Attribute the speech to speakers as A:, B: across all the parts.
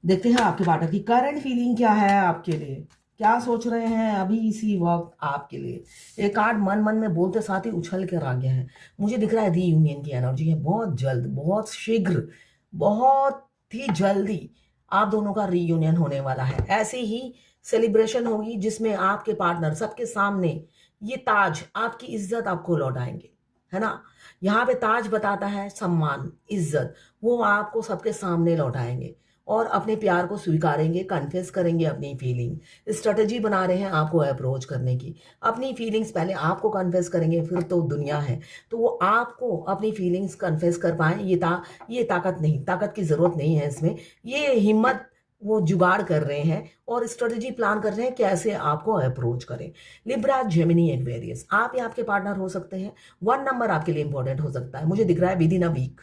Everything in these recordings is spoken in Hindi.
A: देखते हैं आपके पार्टनर की करंट फीलिंग क्या है आपके लिए, क्या सोच रहे हैं अभी इसी वक्त आपके लिए। एक कार्ड मन मन में बोलते साथ ही उछल कर आ गया है। मुझे दिख रहा है रीयूनियन की एनर्जी है, बहुत जल्द, बहुत शीघ्र, बहुत ही जल्दी आप दोनों का रीयूनियन होने वाला है। ऐसी ही सेलिब्रेशन होगी जिसमें आपके पार्टनर सबके सामने ये ताज, आपकी इज्जत आपको लौटाएंगे, है ना। यहाँ पे ताज बताता है सम्मान, इज्जत, वो आपको सबके सामने लौटाएंगे और अपने प्यार को स्वीकारेंगे, कन्फेस करेंगे अपनी फीलिंग। स्ट्रेटजी बना रहे हैं आपको अप्रोच करने की। अपनी फीलिंग्स पहले आपको कन्फेस करेंगे, फिर तो दुनिया है। तो वो आपको अपनी फीलिंग्स कन्फेस कर पाए, ये ताकत नहीं, ताकत की ज़रूरत नहीं है इसमें। ये हिम्मत वो जुगाड़ कर रहे हैं और स्ट्रेटजी प्लान कर रहे हैं कैसे आपको अप्रोच करें। लिब्रा, जेमिनी, एक्वेरियस, आप या आपके पार्टनर हो सकते हैं। 1 नंबर आपके लिए इंपॉर्टेंट हो सकता है। मुझे दिख रहा है विद इन अ वीक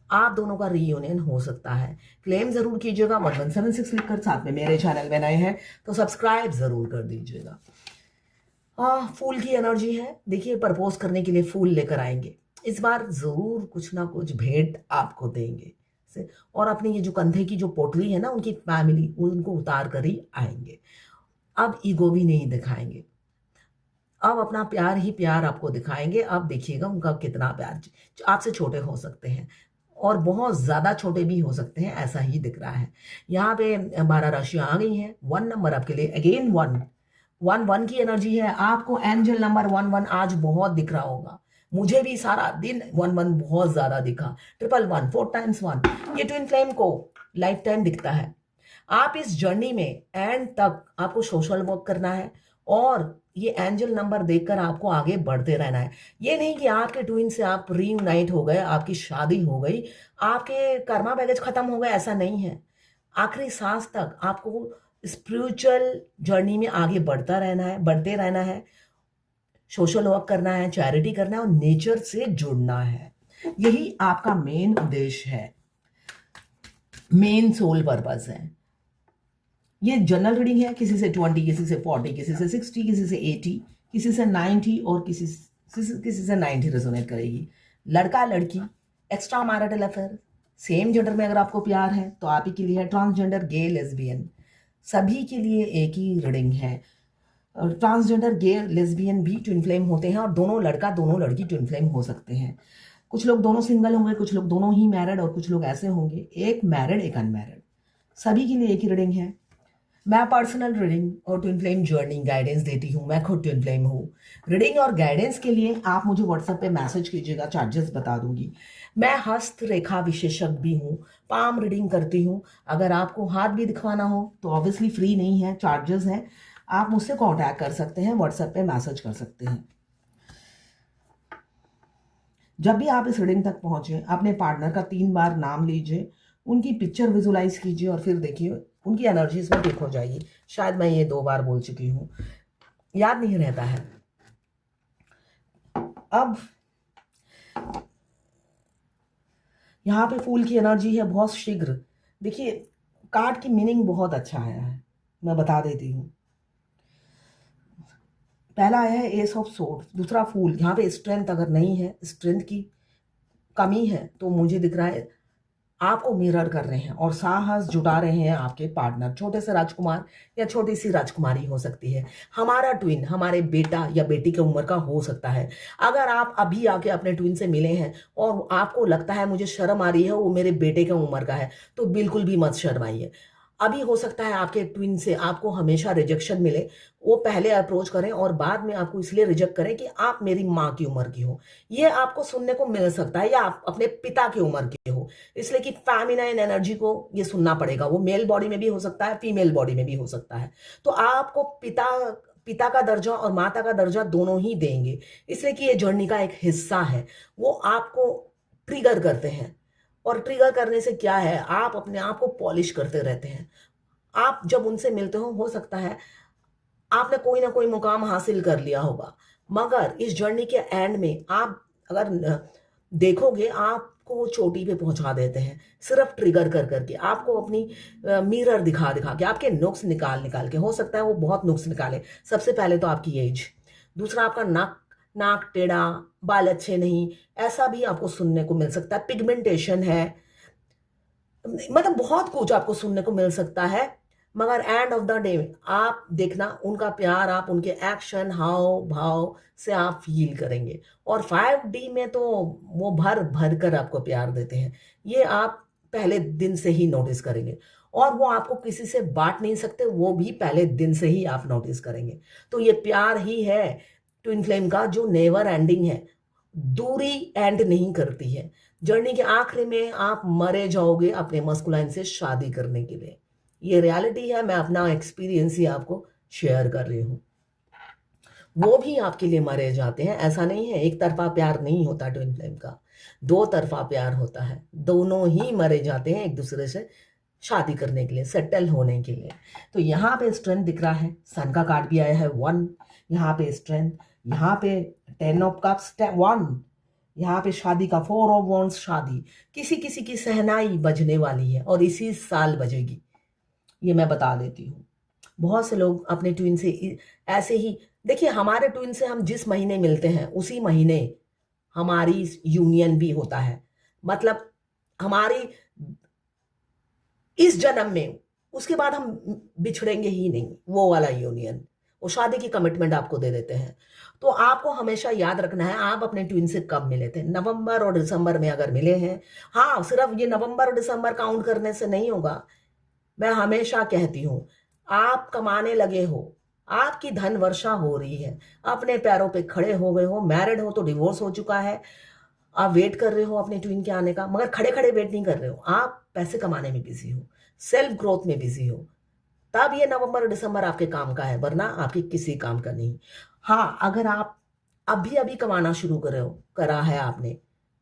A: आप दोनों का रीयूनियन हो सकता है। क्लेम जरूर कीजिएगा 1176 लिखकर। साथ में मेरे चैनल में नए हैं तो सब्सक्राइब जरूर कर दीजिएगा। फूल की एनर्जी है। देखिए, प्रपोज करने के लिए फूल लेकर आएंगे। इस बार जरूर कुछ ना कुछ भेंट आपको देंगे और अपनी ये जो कंधे की जो पोटली है ना, उनकी फैमिली, उनको उतार कर ही आएंगे। अब ईगो भी नहीं दिखाएंगे, अब अपना प्यार ही प्यार आपको दिखाएंगे। अब देखिएगा उनका कितना प्यार। आपसे छोटे हो सकते हैं और बहुत ज्यादा छोटे भी हो सकते हैं, ऐसा ही दिख रहा है। यहाँ पे 12 राशियां आ गई हैं। 1 नंबर आपके लिए, अगेन 1 की एनर्जी है। आपको एंजल नंबर 11 आज बहुत दिख रहा होगा। मुझे भी सारा दिन 11 बहुत ज्यादा दिखा। 111, 4 टाइम्स 1, ये ट्विन फ्लेम को लाइफ टाइम दिखता है। आप इस जर्नी में एंड तक आपको सोशल वर्क करना है और ये एंजल नंबर देखकर आपको आगे बढ़ते रहना है। ये नहीं कि आपके ट्विन से आप रीयूनाइट हो गए, आपकी शादी हो गई, आपके कर्मा बैगेज खत्म हो गए, ऐसा नहीं है। आखिरी सांस तक आपको स्पिरिचुअल जर्नी में आगे बढ़ता रहना है, बढ़ते रहना है। सोशल वर्क करना है, चैरिटी करना है और नेचर से जुड़ना है। यही आपका मेन उद्देश्य है, मेन सोल पर्पस है। ये जनरल रीडिंग है। किसी से 20, किसी से 40, किसी से 60, किसी से 80, किसी से 90 और किसी से 90 रेजोनेट करेगी। लड़का लड़की, extra marital affair, same gender में अगर आपको प्यार है तो आप ही के लिए है। ट्रांसजेंडर, गे, लेस्बियन, सभी के लिए एक ही रीडिंग है। ट्रांसजेंडर, गे, लेस्बियन भी ट्विन फ्लेम होते हैं और दोनों लड़का दोनों लड़की ट्विन फ्लेम हो सकते हैं। कुछ लोग दोनों सिंगल होंगे, कुछ लोग दोनों ही मैरिड और कुछ लोग ऐसे होंगे एक मैरिड एक अनमैरिड। सभी के लिए एक ही रीडिंग है। मैं पर्सनल रीडिंग और ट्विन फ्लेम जर्नी गाइडेंस देती हूँ। मैं खुद ट्विन फ्लेम हूँ। रीडिंग और गाइडेंस के लिए आप मुझे व्हाट्सएप पे मैसेज कीजिएगा, चार्जेस बता दूंगी। मैं हस्त रेखा विशेषज्ञ भी हूँ, पाम रीडिंग करती हूँ। अगर आपको हाथ भी दिखवाना हो तो ऑब्वियसली फ्री नहीं है, चार्जेस हैं। आप मुझसे कांटेक्ट कर सकते हैं, व्हाट्सएप पे मैसेज कर सकते हैं। जब भी आप इस रीडिंग तक पहुंचे, अपने पार्टनर का 3 बार नाम लीजिए, उनकी पिक्चर विजुलाइज कीजिए और फिर देखिए उनकी एनर्जीज में ठीक हो जाएगी। शायद मैं ये 2 बार बोल चुकी हूँ, याद नहीं रहता है। अब यहाँ पे फूल की एनर्जी है, बहुत शीघ्र। देखिए, कार्ड की मीनिंग बहुत अच्छा आया है, मैं बता देती हूँ। पहला आया है एस ऑफ सोर्ड्स, दूसरा फूल। यहाँ पे स्ट्रेंथ अगर नहीं है, स्ट्रेंथ की कमी है, तो मुझे दिख रहा है आपको मिरर कर रहे हैं और साहस जुटा रहे हैं आपके पार्टनर। छोटे से राजकुमार या छोटी सी राजकुमारी हो सकती है। हमारा ट्विन हमारे बेटा या बेटी की उम्र का हो सकता है। अगर आप अभी आके अपने ट्विन से मिले हैं और आपको लगता है मुझे शर्म आ रही है, वो मेरे बेटे की उम्र का है, तो बिल्कुल भी मत शर्माइए। अभी हो सकता है आपके ट्विन से आपको हमेशा रिजेक्शन मिले, वो पहले अप्रोच करें और बाद में आपको इसलिए रिजेक्ट करें कि आप मेरी माँ की उम्र की हो। ये आपको सुनने को मिल सकता है, या आप अपने पिता की उम्र के हो, इसलिए कि फेमिनाइन एनर्जी को ये सुनना पड़ेगा। वो मेल बॉडी में भी हो सकता है, फीमेल बॉडी में भी हो सकता है। तो आपको पिता का दर्जा और माता का दर्जा दोनों ही देंगे, इसलिए कि ये जर्नी का एक हिस्सा है। वो आपको ट्रिगर करते हैं और ट्रिगर करने से क्या है, आप अपने आप को पॉलिश करते रहते हैं। आप जब उनसे मिलते हो सकता है आपने कोई ना कोई मुकाम हासिल कर लिया होगा, मगर इस जर्नी के एंड में आप अगर देखोगे आपको वो चोटी पे पहुंचा देते हैं, सिर्फ ट्रिगर कर करके, आपको अपनी मिरर दिखा दिखा के, आपके नुक्स निकाल निकाल के। हो सकता है वो बहुत नुक्स निकाले। सबसे पहले तो आपकी एज, दूसरा आपका नाक नाक टेढ़ा, बाल अच्छे नहीं, ऐसा भी आपको सुनने को मिल सकता है। पिगमेंटेशन है, मतलब बहुत कुछ आपको सुनने को मिल सकता है, मगर एंड ऑफ द डे आप देखना उनका प्यार आप उनके एक्शन हाव भाव से आप फील करेंगे। और 5D में तो वो भर भर कर आपको प्यार देते हैं, ये आप पहले दिन से ही नोटिस करेंगे। और वो आपको किसी से बांट नहीं सकते, वो भी पहले दिन से ही आप नोटिस करेंगे। तो ये प्यार ही है ट्विन फ्लेम का, जो नेवर एंडिंग है, दूरी एंड नहीं करती है। जर्नी के आखिरी में आप मरे जाओगे अपने मस्कुलाइन से शादी करने के लिए। ये रियलिटी है, मैं अपना एक्सपीरियंस ही आपको शेयर कर रही हूँ। वो भी आपके लिए मरे जाते हैं, ऐसा नहीं है, एक तरफा प्यार नहीं होता ट्विन फ्लेम का, दो तरफा प्यार होता है। दोनों ही मरे जाते हैं एक दूसरे से शादी करने के लिए, सेटल होने के लिए। तो यहाँ पे स्ट्रेंथ दिख रहा है, सन का कार्ड भी आया है 1, यहाँ पे स्ट्रेंथ, यहाँ पे 10 ऑफ कप्स 1, यहाँ पे शादी का 4 ऑफ वॉन्ड्स, शादी किसी किसी की सहनाई बजने वाली है और इसी साल बजेगी, ये मैं बता देती हूँ। बहुत से लोग अपने ट्विन से ऐसे ही, देखिए हमारे ट्विन से हम जिस महीने मिलते हैं उसी महीने हमारी यूनियन भी होता है। मतलब हमारी इस जन्म में, उसके बाद हम बिछड़ेंगे ही नहीं, वो वाला यूनियन, वो शादी की कमिटमेंट आपको दे देते हैं। तो आपको हमेशा याद रखना है आप अपने ट्विन से कब मिले थे, नवंबर और दिसंबर में अगर मिले हैं। हाँ, सिर्फ ये नवंबर और दिसंबर काउंट करने से नहीं होगा। मैं हमेशा कहती हूँ, आप कमाने लगे हो, आपकी धन वर्षा हो रही है, अपने पैरों पे खड़े हो गए हो, मैरिड हो तो डिवोर्स हो चुका है, आप वेट कर रहे हो अपने ट्विन के आने का, मगर खड़े खड़े वेट नहीं कर रहे हो, आप पैसे कमाने में बिजी हो, सेल्फ ग्रोथ में बिजी हो, तब ये नवंबर और दिसंबर आपके काम का है, वरना आपकी किसी काम का नहीं। हाँ, अगर आप अभी अभी कमाना शुरू करा है आपने,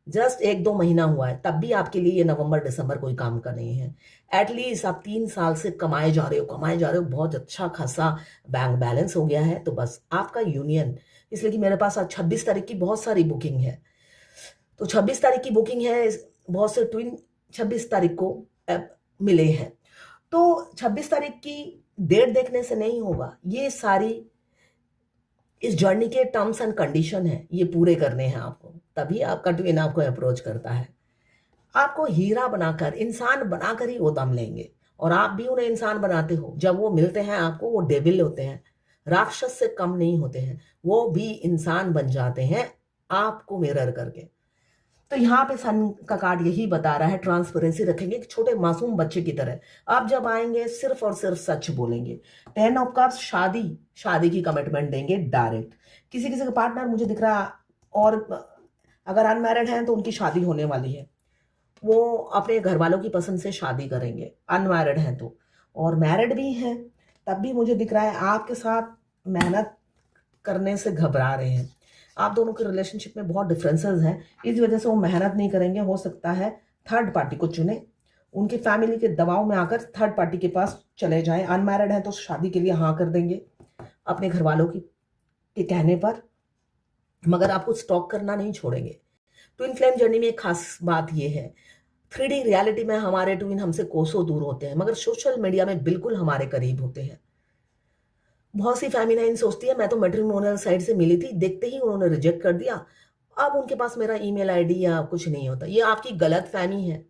A: जस्ट 1-2 महीना हुआ है, तब भी आपके लिए ये नवंबर दिसंबर कोई काम का नहीं है। एटलीस्ट आप 3 साल से कमाए जा रहे हो, बहुत अच्छा खासा बैंक बैलेंस हो गया है, तो बस आपका यूनियन, इसलिए कि मेरे पास आज 26 तारीख की बहुत सारी बुकिंग है। तो 26 तारीख की बुकिंग है, बहुत से ट्विन 26 तारीख को मिले हैं। तो 26 तारीख की डेट देखने से नहीं होगा, ये सारी इस जर्नी के टर्म्स एंड कंडीशन है, ये पूरे करने हैं आपको, तभी आपका ट्विन आपको अप्रोच करता है। आपको हीरा बनाकर, इंसान बनाकर ही वो दम लेंगे, और आप भी उन्हें इंसान बनाते हो। जब वो मिलते हैं आपको, वो डेविल होते हैं, राक्षस से कम नहीं होते हैं, वो भी इंसान बन जाते हैं आपको मिरर करके। तो यहाँ पे सन का कार्ड यही बता रहा है, ट्रांसपेरेंसी रखेंगे एक छोटे मासूम बच्चे की तरह। आप जब आएंगे सिर्फ और सिर्फ सच बोलेंगे। 10 ऑफ कप्स, शादी की कमिटमेंट देंगे डायरेक्ट। किसी किसी का पार्टनर मुझे दिख रहा, और अगर अनमैरिड हैं तो उनकी शादी होने वाली है, वो अपने घर वालों की पसंद से शादी करेंगे, अनमैरिड हैं तो। और मैरिड भी हैं तब भी मुझे दिख रहा है आपके साथ मेहनत करने से घबरा रहे हैं। आप दोनों के रिलेशनशिप में बहुत डिफरेंसेस हैं, इस वजह से वो मेहनत नहीं करेंगे। हो सकता है थर्ड पार्टी को चुने, उनकी फैमिली के दबाव में आकर थर्ड पार्टी के पास चले जाएं। अनमैरिड हैं तो शादी के लिए हाँ कर देंगे अपने घर वालों के कहने पर, मगर आपको स्टॉक करना नहीं छोड़ेंगे। ट्विन फ्लेम जर्नी में एक खास बात यह है, 3D रियलिटी में हमारे ट्विन हमसे कोसों दूर होते हैं, मगर सोशल मीडिया में बिल्कुल हमारे करीब होते हैं। बहुत सी फेमिनाइन सोचती है मैं तो मैट्रिमोनियल साइट से मिली थी, देखते ही उन्होंने रिजेक्ट कर दिया, अब उनके पास मेरा ईमेल आईडी या कुछ नहीं होता। ये आपकी गलत फहमी है।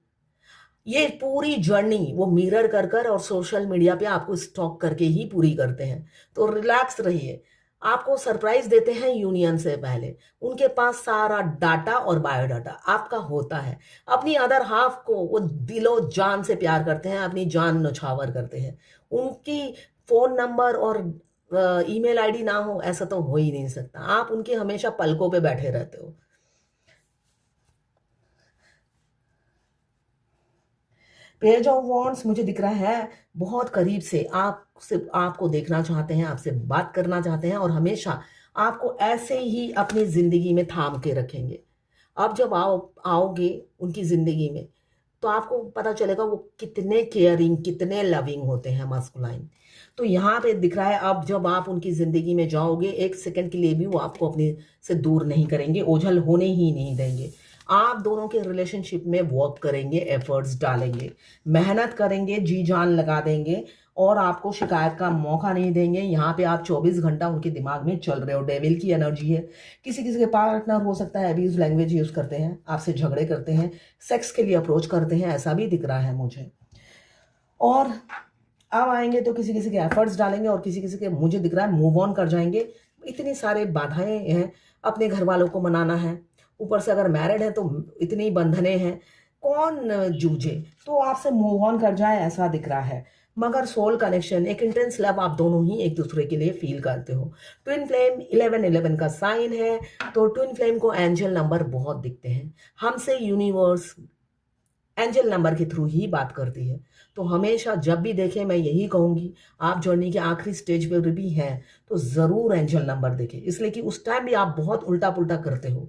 A: ये पूरी जर्नी वो मिरर कर कर और सोशल मीडिया पे आपको स्टॉक करके ही पूरी करते हैं। तो रिलैक्स रहिए, आपको सरप्राइज देते हैं यूनियन से पहले। उनके पास सारा डाटा और बायोडाटा आपका होता है। अपनी अदर हाफ को वो दिलो जान से प्यार करते हैं, अपनी जान नौछावर करते हैं। उनकी फोन नंबर और ईमेल आईडी ना हो ऐसा तो हो ही नहीं सकता। आप उनके हमेशा पलकों पे बैठे रहते हो। पेज ऑफ वॉन्ड्स मुझे दिख रहा है, बहुत करीब से आपको देखना चाहते हैं, आपसे बात करना चाहते हैं, और हमेशा आपको ऐसे ही अपनी जिंदगी में थाम के रखेंगे। अब जब आओगे उनकी जिंदगी में, तो आपको पता चलेगा वो कितने केयरिंग, कितने लविंग होते हैं मस्कुलाइन। तो यहाँ पे दिख रहा है, अब जब आप उनकी जिंदगी में जाओगे, 1 सेकंड के लिए भी वो आपको अपने से दूर नहीं करेंगे, ओझल होने ही नहीं देंगे। आप दोनों के रिलेशनशिप में वर्क करेंगे, एफर्ट्स डालेंगे, मेहनत करेंगे, जी जान लगा देंगे और आपको शिकायत का मौका नहीं देंगे। यहाँ पे आप 24 घंटा उनके दिमाग में चल रहे हो। डेविल की एनर्जी है। किसी किसी के पार्टनर हो सकता है अब्यूज लैंग्वेज यूज करते हैं, आपसे झगड़े करते हैं, सेक्स के लिए अप्रोच करते हैं, ऐसा भी दिख रहा है मुझे। और अब आएंगे तो किसी किसी के एफर्ट्स डालेंगे और किसी किसी के मुझे दिख रहा है मूव ऑन कर जाएंगे। इतनी सारे बाधाएं हैं, अपने घर वालों को मनाना है, ऊपर से अगर मैरिड है तो इतनी बंधने हैं, कौन जूझे, तो आपसे मूव ऑन कर जाए ऐसा दिख रहा है। मगर सोल कनेक्शन, एक इंटेंस लव आप दोनों ही एक दूसरे के लिए फील करते हो। ट्विन फ्लेम 1111 का साइन है, तो ट्विन फ्लेम को एंजल नंबर बहुत दिखते हैं। हमसे यूनिवर्स एंजल नंबर के थ्रू ही बात करती है। तो हमेशा जब भी देखें मैं यही कहूंगी, आप जर्नी के आखिरी स्टेज पे भी हैं तो ज़रूर एंजल नंबर देखें, इसलिए कि उस टाइम भी आप बहुत उल्टा पुल्टा करते हो।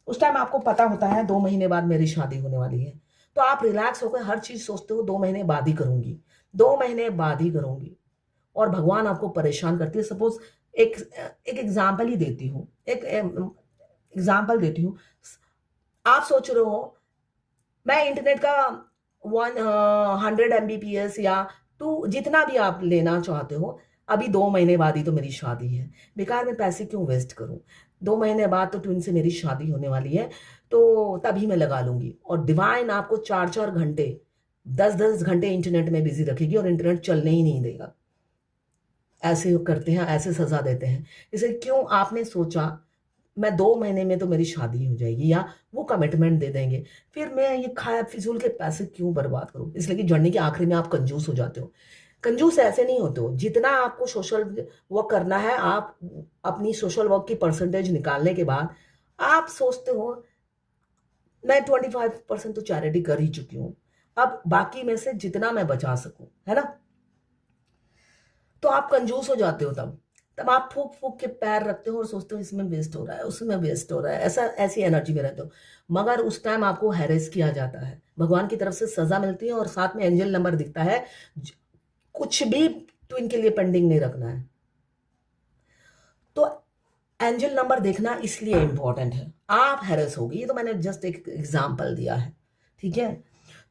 A: उस टाइम आपको पता होता है 2 महीने बाद मेरी शादी होने वाली है, तो आप रिलैक्स होकर हर चीज़ सोचते हो 2 महीने बाद ही करूंगी, 2 महीने बाद ही करूंगी, और भगवान आपको परेशान करती है। सपोज एक एक एग्जाम्पल ही देती हूँ, एक एग्जाम्पल देती हूँ। आप सोच रहे हो मैं इंटरनेट का 100 MBPS या 2 जितना भी आप लेना चाहते हो, अभी 2 महीने बाद ही तो मेरी शादी है, बेकार में पैसे क्यों वेस्ट करूं। 2 महीने बाद तो ट्विन से मेरी शादी होने वाली है, तो तभी मैं लगा लूंगी। और डिवाइन आपको 4-4 घंटे 10-10 घंटे इंटरनेट में बिजी रखेगी और इंटरनेट चलने ही नहीं देगा। ऐसे करते हैं, ऐसे सजा देते हैं। इसे क्यों आपने सोचा मैं 2 महीने में तो मेरी शादी हो जाएगी, या वो कमिटमेंट दे देंगे, फिर मैं ये खाया फिजूल के पैसे क्यों बर्बाद करूं। इसलिए कि जर्नी के आखिरी में आप कंजूस हो जाते हो। कंजूस ऐसे नहीं होते हो, जितना आपको सोशल वर्क करना है, आप अपनी सोशल वर्क की परसेंटेज निकालने के बाद आप सोचते हो मैं 25% तो चैरिटी कर ही चुकी हूँ, अब बाकी में से जितना मैं बचा सकूं, है ना। तो आप कंजूस हो जाते हो। तब आप फूक फूक के पैर रखते हो और सोचते हो इसमें वेस्ट हो रहा है, उसमें वेस्ट हो रहा है, ऐसा ऐसी एनर्जी में रहते हो। मगर उस टाइम आपको हैरेस किया जाता है, भगवान की तरफ से सजा मिलती है और साथ में एंजल नंबर दिखता है। कुछ भी ट्विन के लिए पेंडिंग नहीं रखना है। तो एंजल नंबर देखना इसलिए इंपॉर्टेंट है, आप हैरेस होगी। ये तो मैंने जस्ट एक एग्जाम्पल दिया है, ठीक है।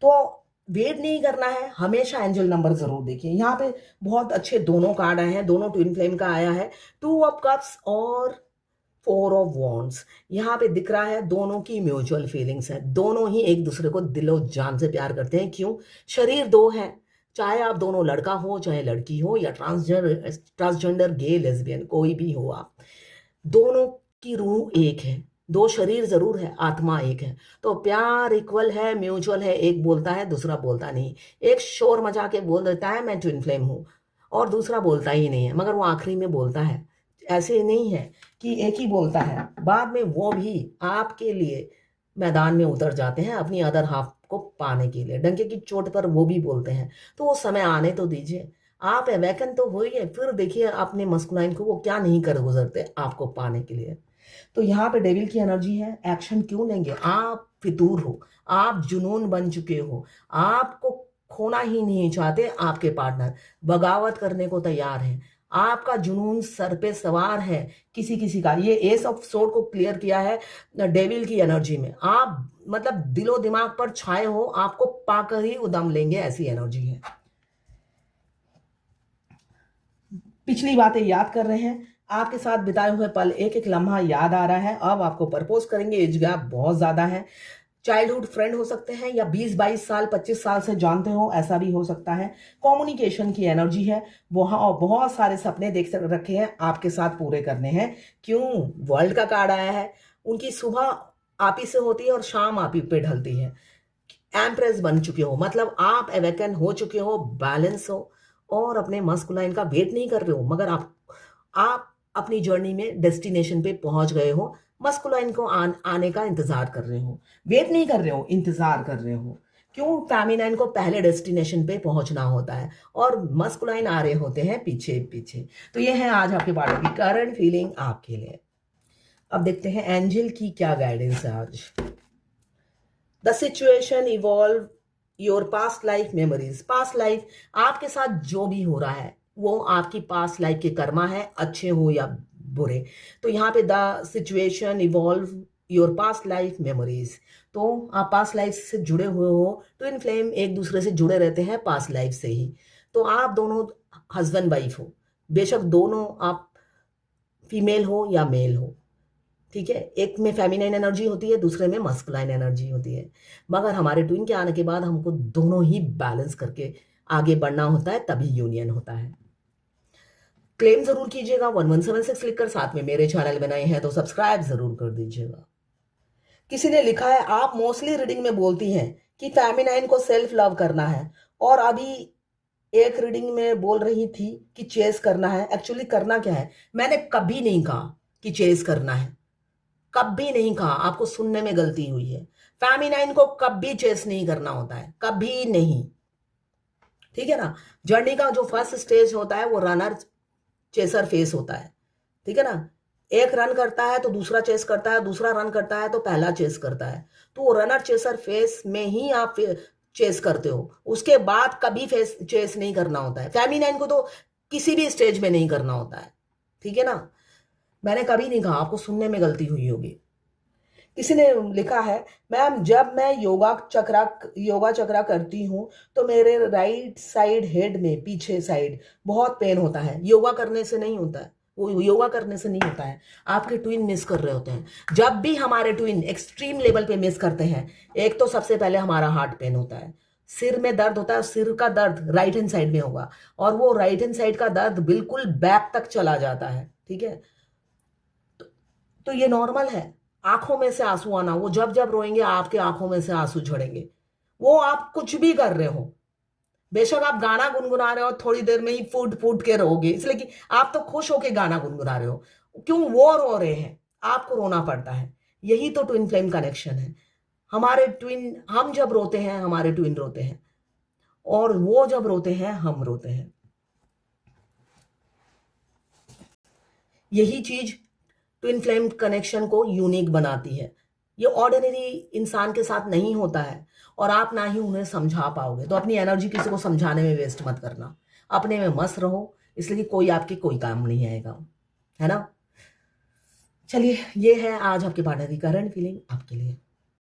A: तो वेट नहीं करना है, हमेशा एंजल नंबर जरूर देखिए। यहाँ पे बहुत अच्छे दोनों कार्ड आए हैं, दोनों ट्विन फ्लेम का आया है, 2 ऑफ कप्स और 4 ऑफ वॉन्ड्स। यहाँ पे दिख रहा है दोनों की म्यूचुअल फीलिंग्स है, दोनों ही एक दूसरे को दिलो जान से प्यार करते हैं। क्यों? शरीर 2 है, चाहे आप दोनों लड़का हो चाहे लड़की हो, या ट्रांसजेंडर गे लेस्बियन कोई भी हो, आप दोनों की रूह एक है, 2 शरीर जरूर है, आत्मा एक है। तो प्यार इक्वल है, म्यूचुअल है, एक बोलता है दूसरा बोलता नहीं। एक शोर मचा के बोल देता है मैं ट्विन फ्लेम हूं, और दूसरा बोलता ही नहीं है, मगर वो आखिरी में बोलता है। ऐसे नहीं है कि एक ही बोलता है, बाद में वो भी आपके लिए मैदान में उतर जाते हैं अपनी अदर हाफ को पाने के लिए। डंके की चोट पर वो भी बोलते हैं, तो वो समय आने तो दीजिए। आप अवेकन तो होइए, फिर देखिए अपने मस्कुलाइन को वो क्या नहीं कर गुजरते आपको पाने के लिए। तो यहाँ पे डेविल की एनर्जी है, एक्शन क्यों लेंगे। आप फितूर हो, आप जुनून बन चुके हो, आपको खोना ही नहीं चाहते आपके पार्टनर, बगावत करने को तैयार है। आपका जुनून सर पे सवार है किसी किसी का। ये एस ऑफ सोर्ड को क्लियर किया है डेविल की एनर्जी में। आप मतलब दिलो दिमाग पर छाए हो, आपको पाकर ही उदम लेंगे, ऐसी एनर्जी है। पिछली बातें याद कर रहे हैं, आपके साथ बिताए हुए पल एक एक लम्हा याद आ रहा है। अब आपको प्रपोज करेंगे, एज गैप बहुत ज्यादा है। चाइल्डहुड फ्रेंड हो सकते हैं, या 20-22 साल 25 साल से जानते हो, ऐसा भी हो सकता है। कम्युनिकेशन की एनर्जी है, वहां और बहुत सारे सपने देख रखे हैं आपके साथ पूरे करने हैं। क्यों? वर्ल्ड का कार्ड आया है। उनकी सुबह आप ही से होती है और शाम आप ही पे ढलती है। एम्प्रेस बन चुके हो, मतलब आप अवेकन हो चुके हो, बैलेंस हो, और अपने मस्कुलाइन का वेट नहीं कर रहे हो, मगर आप अपनी जर्नी में डेस्टिनेशन पे पहुंच गए हो। मस्कुलाइन को आने का इंतजार कर रहे हो, वेट नहीं कर रहे हो, इंतजार कर रहे हो। क्यों? फेमिनाइन को पहले डेस्टिनेशन पे पहुंचना होता है और मस्कुलाइन आ रहे होते हैं पीछे पीछे। तो ये है आज आपके पार्टनर की करंट फीलिंग आपके लिए। अब देखते हैं एंजल की क्या गाइडेंस है आज। The situation evolve your past life memories. Past life, आपके साथ जो भी हो रहा है वो आपकी पास्ट लाइफ के कर्मा है, अच्छे हो या बुरे। तो यहाँ पे the situation evolve your past life memories. तो आप पास्ट लाइफ से जुड़े हुए हो, ट्विन फ्लेम एक दूसरे से जुड़े रहते हैं पास्ट लाइफ से ही। तो आप दोनों हस्बैंड वाइफ हो, बेशक दोनों आप फीमेल हो या मेल हो, ठीक है। एक में फेमिनाइन एनर्जी होती है, दूसरे में मस्कुलाइन एनर्जी होती है, मगर हमारे ट्विन के आने के बाद हमको दोनों ही बैलेंस करके आगे बढ़ना होता है, तभी यूनियन होता है। क्लेम जरूर कीजिएगा 1176 लिखकर, साथ में मेरे चैनल बनाए हैं तो सब्सक्राइब जरूर कर दीजिएगा। किसी ने लिखा है आप मोस्टली रीडिंग में बोलती हैं कि फेमिनाइन को सेल्फ लव करना है, और अभी एक रीडिंग में बोल रही थी कि चेस करना है। एक्चुअली करना क्या है, मैंने कभी नहीं कहा कि चेस करना है, कभी नहीं कहा, आपको सुनने में गलती हुई है। फेमिनाइन को कभी चेस नहीं करना होता है, कभी नहीं, ठीक है ना। जर्नी का जो फर्स्ट स्टेज होता है वो रनर चेसर फेस होता है, ठीक है ना। एक रन करता है तो दूसरा चेस करता है, दूसरा रन करता है तो पहला चेस करता है। तो रनर चेसर फेस में ही आप चेस करते हो, उसके बाद कभी फेस चेस नहीं करना होता है। फेमिनाइन को तो किसी भी स्टेज में नहीं करना होता है, ठीक है ना। मैंने कभी नहीं कहा, आपको सुनने में गलती हुई होगी। किसी ने लिखा है मैम जब मैं योगा चक्रा करती हूँ तो मेरे राइट साइड हेड में पीछे साइड बहुत पेन होता है। योगा करने से नहीं होता है, वो योगा करने से नहीं होता है, आपके ट्विन मिस कर रहे होते हैं। जब भी हमारे ट्विन एक्सट्रीम लेवल पे मिस करते हैं, एक तो सबसे पहले हमारा हार्ट पेन होता है, सिर में दर्द होता है, सिर का दर्द राइट हैंड साइड में होगा, और वो राइट हैंड साइड का दर्द बिल्कुल बैक तक चला जाता है, ठीक है। तो ये नॉर्मल है। आंखों में से आंसू आना, वो जब जब रोएंगे आपके आंखों में से आंसू झड़ेंगे। वो आप कुछ भी कर रहे हो, बेशक आप गाना गुनगुना रहे हो, थोड़ी देर में ही फूट फूट के रोगे, इसलिए कि आप तो खुश होके गाना गुनगुना रहे हो, क्यों वो रो रहे हैं, आपको रोना पड़ता है। यही तो ट्विन फ्लेम कनेक्शन है। हमारे ट्विन, हम जब रोते हैं हमारे ट्विन रोते हैं, और वो जब रोते हैं हम रोते हैं। यही चीज ट्विन फ्लेम कनेक्शन को यूनिक बनाती है। ये ऑर्डिनरी इंसान के साथ नहीं होता है, और आप ना ही उन्हें समझा पाओगे। तो अपनी एनर्जी किसी को समझाने में वेस्ट मत करना, अपने में मस्त रहो, इसलिए कि कोई आपके कोई काम नहीं आएगा, है ना। चलिए, ये है आज आपके पार्टनर की करंट फीलिंग आपके लिए।